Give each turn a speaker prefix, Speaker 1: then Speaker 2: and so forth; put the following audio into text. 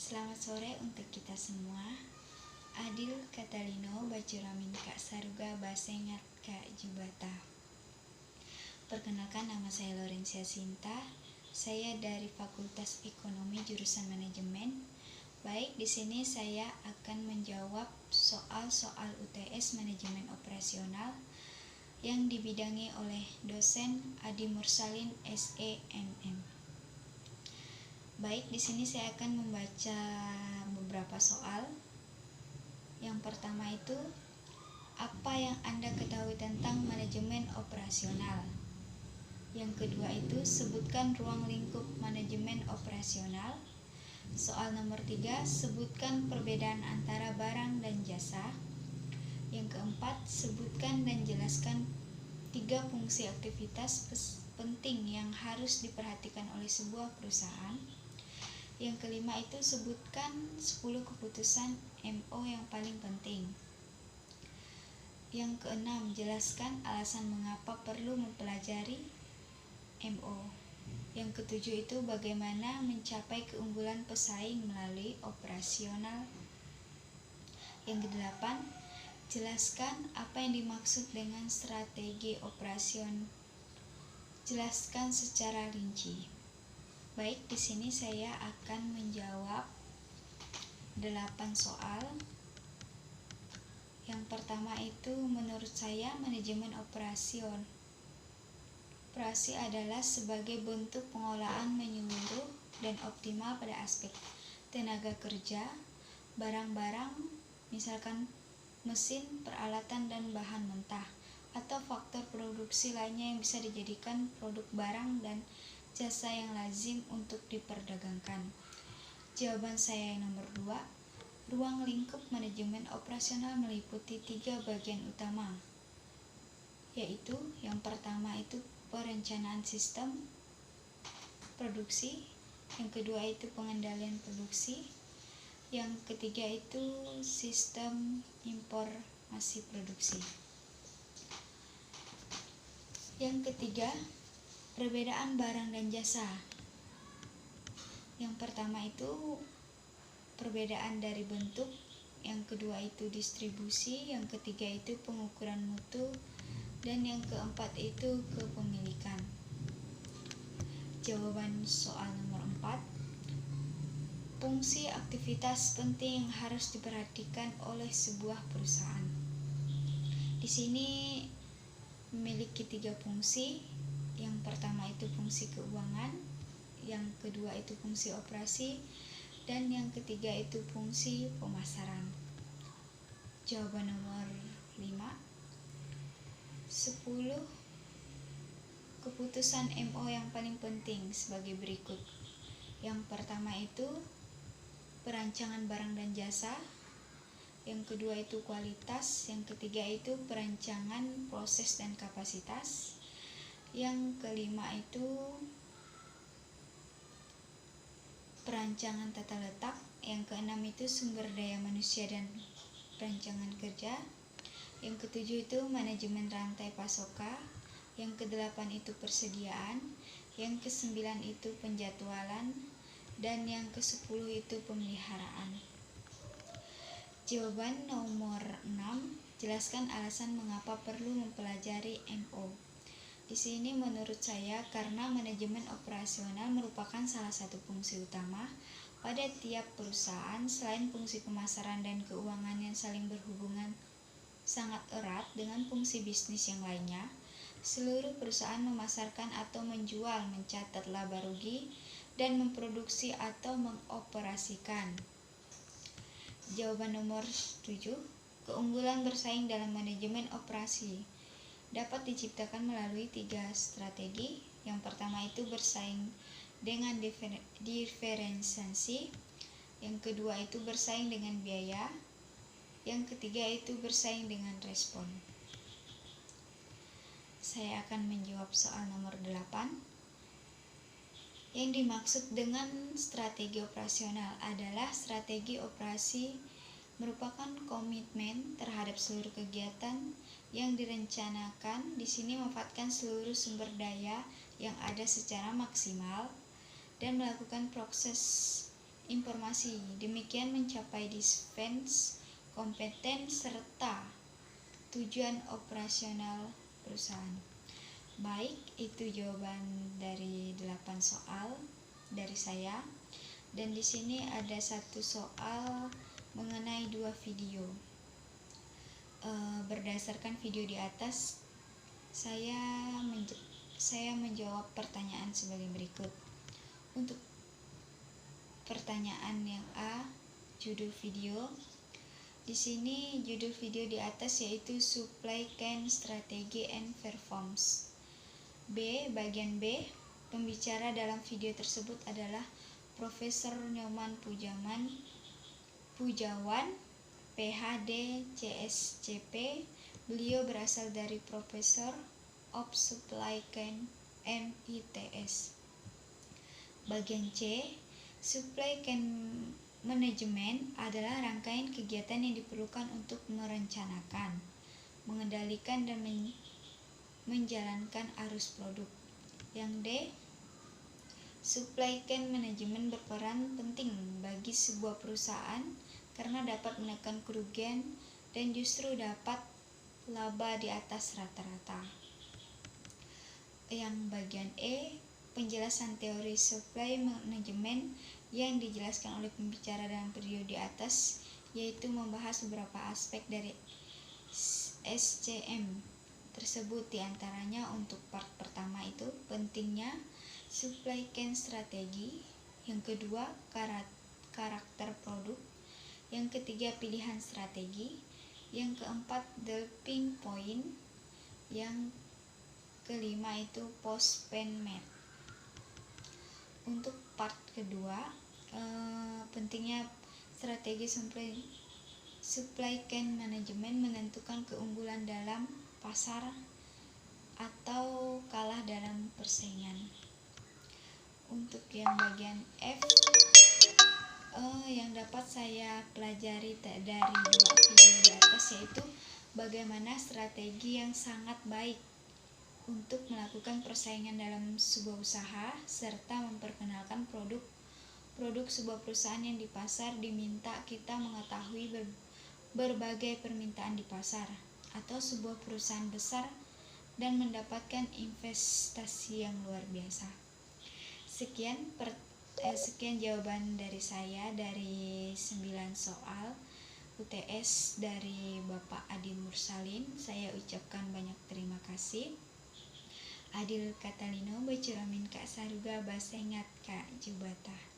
Speaker 1: Selamat sore untuk kita semua. Adil Katalino Bacuramin Kak Saruga Basengat Kak Jubata. Perkenalkan, nama saya Lorencia Sinta. Saya dari Fakultas Ekonomi jurusan Manajemen. Baik, di sini saya akan menjawab soal-soal UTS Manajemen Operasional yang dibidangi oleh dosen Adi Mursalin SEMM. Baik, di sini saya akan membaca beberapa soal. Yang pertama itu, apa yang Anda ketahui tentang manajemen operasional? Yang kedua itu, sebutkan ruang lingkup manajemen operasional. Soal nomor 3, sebutkan perbedaan antara barang dan jasa. Yang keempat, sebutkan dan jelaskan 3 fungsi aktivitas penting yang harus diperhatikan oleh sebuah perusahaan. Yang kelima itu, sebutkan 10 keputusan MO yang paling penting. Yang keenam, jelaskan alasan mengapa perlu mempelajari MO. Yang ketujuh itu, bagaimana mencapai keunggulan pesaing melalui operasional. Yang kedelapan, jelaskan apa yang dimaksud dengan strategi operasion. Jelaskan secara rinci. Baik, di sini saya akan menjawab 8 soal. Yang pertama itu, menurut saya manajemen operasi adalah sebagai bentuk pengolahan menyeluruh dan optimal pada aspek tenaga kerja, barang-barang, misalkan mesin, peralatan, dan bahan mentah, atau faktor produksi lainnya yang bisa dijadikan produk barang dan jasa yang lazim untuk diperdagangkan. Jawaban saya yang nomor 2, ruang lingkup manajemen operasional meliputi 3 bagian utama, yaitu yang pertama itu perencanaan sistem produksi, yang kedua itu pengendalian produksi, yang ketiga itu sistem informasi produksi. Yang ketiga, perbedaan barang dan jasa. Yang pertama itu perbedaan dari bentuk, yang kedua itu distribusi, yang ketiga itu pengukuran mutu, dan yang keempat itu kepemilikan. Jawaban soal nomor 4, fungsi aktivitas penting yang harus diperhatikan oleh sebuah perusahaan. Di sini memiliki 3 fungsi. Yang pertama itu fungsi keuangan, yang kedua itu fungsi operasi, dan yang ketiga itu fungsi pemasaran. Jawaban nomor 5, 10 keputusan MO yang paling penting sebagai berikut. Yang pertama itu perancangan barang dan jasa, yang kedua itu kualitas, yang ketiga itu perancangan proses dan kapasitas, yang kelima itu perancangan tata letak, yang keenam itu sumber daya manusia dan perancangan kerja, yang ketujuh itu manajemen rantai pasokan, yang kedelapan itu persediaan, yang kesembilan itu penjadwalan, dan yang kesepuluh itu pemeliharaan. Jawaban nomor 6, jelaskan alasan mengapa perlu mempelajari MO. Di sini menurut saya karena manajemen operasional merupakan salah satu fungsi utama pada tiap perusahaan. Selain fungsi pemasaran dan keuangan yang saling berhubungan sangat erat dengan fungsi bisnis yang lainnya, seluruh perusahaan memasarkan atau menjual, mencatat laba rugi, dan memproduksi atau mengoperasikan. Jawaban nomor 7, keunggulan bersaing dalam manajemen operasi dapat diciptakan melalui 3 strategi. Yang pertama itu bersaing dengan diferensiasi, yang kedua itu bersaing dengan biaya, yang ketiga itu bersaing dengan respon. Saya akan menjawab soal nomor 8. Yang dimaksud dengan strategi operasional adalah strategi operasi merupakan komitmen terhadap seluruh kegiatan yang direncanakan. Di sini memanfaatkan seluruh sumber daya yang ada secara maksimal dan melakukan proses informasi. Demikian mencapai defense, kompeten, serta tujuan operasional perusahaan. Baik, itu jawaban dari 8 soal dari saya. Dan di sini ada satu soal mengenai 2 video. Berdasarkan video di atas, saya menjawab pertanyaan sebagai berikut. Untuk pertanyaan yang A, judul video. Di sini judul video di atas yaitu Supply Chain Strategy and Performance. B, bagian B, pembicara dalam video tersebut adalah Profesor Nyoman Pujawan, PhD, CSCP. Beliau berasal dari Professor of Supply Chain MITS. Bagian C, Supply Chain Management adalah rangkaian kegiatan yang diperlukan untuk merencanakan, mengendalikan, dan menjalankan arus produk. Yang D, Supply Chain Management berperan penting bagi sebuah perusahaan karena dapat menekan kerugian dan justru dapat laba di atas rata-rata. Yang bagian E, penjelasan teori supply management yang dijelaskan oleh pembicara dalam video di atas, yaitu membahas beberapa aspek dari SCM tersebut, diantaranya untuk part pertama itu pentingnya supply chain strategi, yang kedua karakter produk, yang ketiga pilihan strategi, yang keempat developing point, yang kelima itu post payment. Untuk part kedua, pentingnya strategi supply chain management menentukan keunggulan dalam pasar atau kalah dalam persaingan. Untuk yang bagian F, yang dapat saya pelajari dari 2 video di atas yaitu bagaimana strategi yang sangat baik untuk melakukan persaingan dalam sebuah usaha serta memperkenalkan produk sebuah perusahaan yang di pasar. Diminta kita mengetahui berbagai permintaan di pasar atau sebuah perusahaan besar dan mendapatkan investasi yang luar biasa. Sekian jawaban dari saya dari 9 soal UTS dari Bapak Adil Mursalin. Saya ucapkan banyak terima kasih. Adil Katalino Bacuramin Kak Saruga Basengat Kak Jubata.